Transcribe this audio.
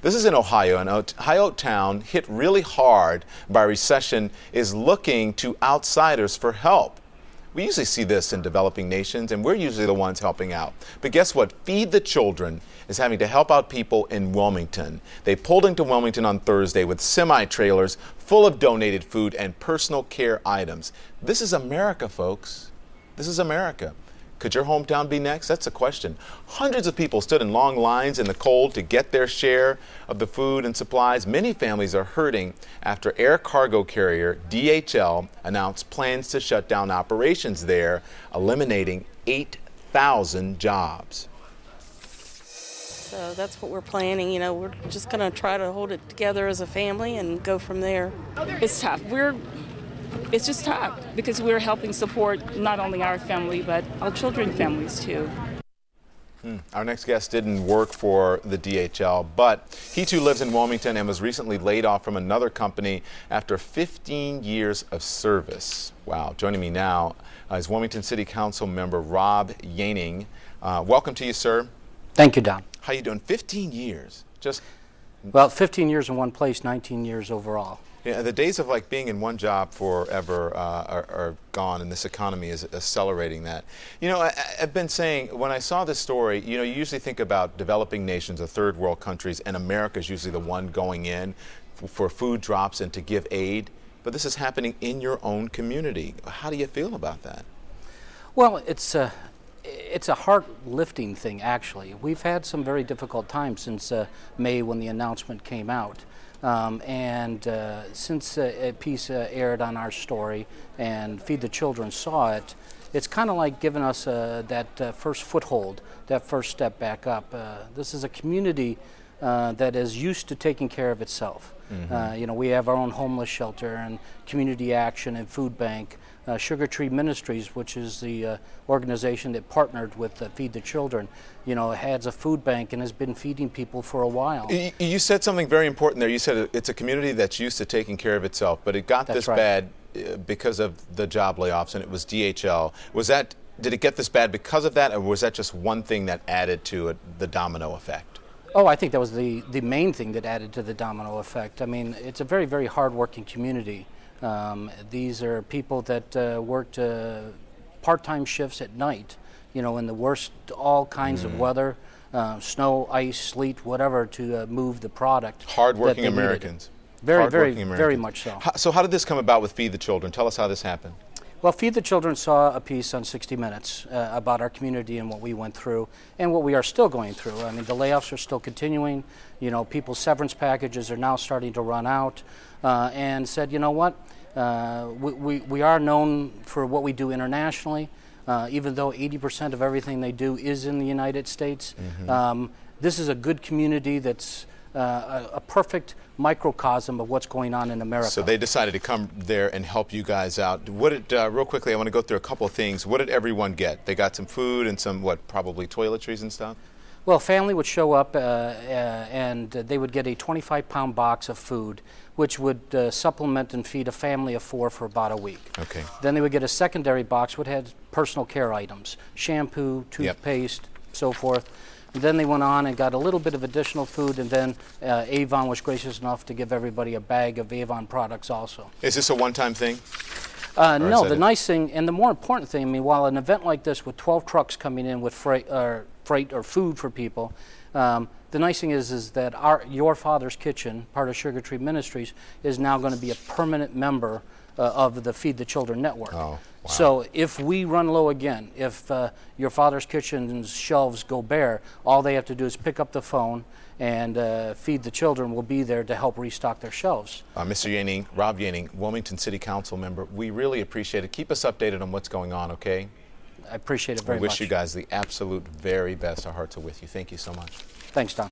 This is in Ohio, and Ohio town hit really hard by recession is looking to outsiders for help. We usually see this in developing nations, and we're usually the ones helping out. But guess what? Feed the Children is having to help out people in Wilmington. They pulled into Wilmington on Thursday with semi-trailers full of donated food and personal care items. This is America, folks. This is America. Could your hometown be next? That's the question. Hundreds of people stood in long lines in the cold to get their share of the food and supplies. Many families are hurting after air cargo carrier DHL announced plans to shut down operations there, eliminating 8,000 jobs. So that's what we're planning. You know, we're just going to try to hold it together as a family and go from there. It's tough. It's just tough because we're helping support not only our family, but our children's families too. Our next guest didn't work for the DHL, but he too lives in Wilmington and was recently laid off from another company after 15 years of service. Wow. Joining me now is Wilmington City Council member Rob Yeaning. Welcome to you, sir. Thank you, Don. How you doing? 15 years. Well, 15 years in one place, 19 years overall. Yeah, the days of like being in one job forever are gone, and this economy is accelerating that. You know, I've been saying, when I saw this story, you know, you usually think about developing nations or third world countries, and America is usually the one going in for food drops and to give aid. But this is happening in your own community. How do you feel about that? Well, it's a heart-lifting thing, actually. We've had some very difficult times since May when the announcement came out. Since a piece aired on our story and Feed the Children saw it, it's kind of like giving us that first foothold, that first step back up. This is a community that is used to taking care of itself. You know, we have our own homeless shelter and community action and food bank. Sugar Tree Ministries, which is the organization that partnered with Feed the Children, you know, has a food bank and has been feeding people for a while. You said something very important there. You said it's a community that's used to taking care of itself, but it got this bad because of the job layoffs, and it was DHL. Did it get this bad because of that, or was that just one thing that added to it, the domino effect? Oh, I think that was the main thing that added to the domino effect. I mean, it's a very, very hard-working community. These are people that worked part-time shifts at night, you know, in the worst, all kinds of weather, snow, ice, sleet, whatever, to move the product. Hard-working Americans. Very much so. So how did this come about with Feed the Children? Tell us how this happened. Well, Feed the Children saw a piece on 60 Minutes about our community and what we went through and what we are still going through. I mean, the layoffs are still continuing. You know, people's severance packages are now starting to run out, and said, you know what, we are known for what we do internationally, even though 80% of everything they do is in the United States. This is a good community that's a perfect microcosm of what's going on in America. So they decided to come there and help you guys out. What did, real quickly, I want to go through a couple of things. What did everyone get? They got some food and some, probably toiletries and stuff? Well, family would show up and they would get a 25-pound box of food, which would supplement and feed a family of 4 for about a week. Okay. Then they would get a secondary box which had personal care items, shampoo, toothpaste, so forth. And then they went on and got a little bit of additional food, and then Avon was gracious enough to give everybody a bag of Avon products also. Is this a one-time thing? No, the nice thing and the more important thing, I mean, while an event like this with 12 trucks coming in with freight or food for people, the nice thing is that Your Father's Kitchen, part of Sugar Tree Ministries, is now going to be a permanent member of the Feed the Children network. Oh, wow. So if we run low again, if Your Father's Kitchen's shelves go bare, all they have to do is pick up the phone and Feed the Children will be there to help restock their shelves. Mr. Yeaning, Rob Yeaning, Wilmington City Council member, we really appreciate it. Keep us updated on what's going on, okay? I appreciate it very much. We wish you guys the absolute very best. Our hearts are with you. Thank you so much. Thanks, Don.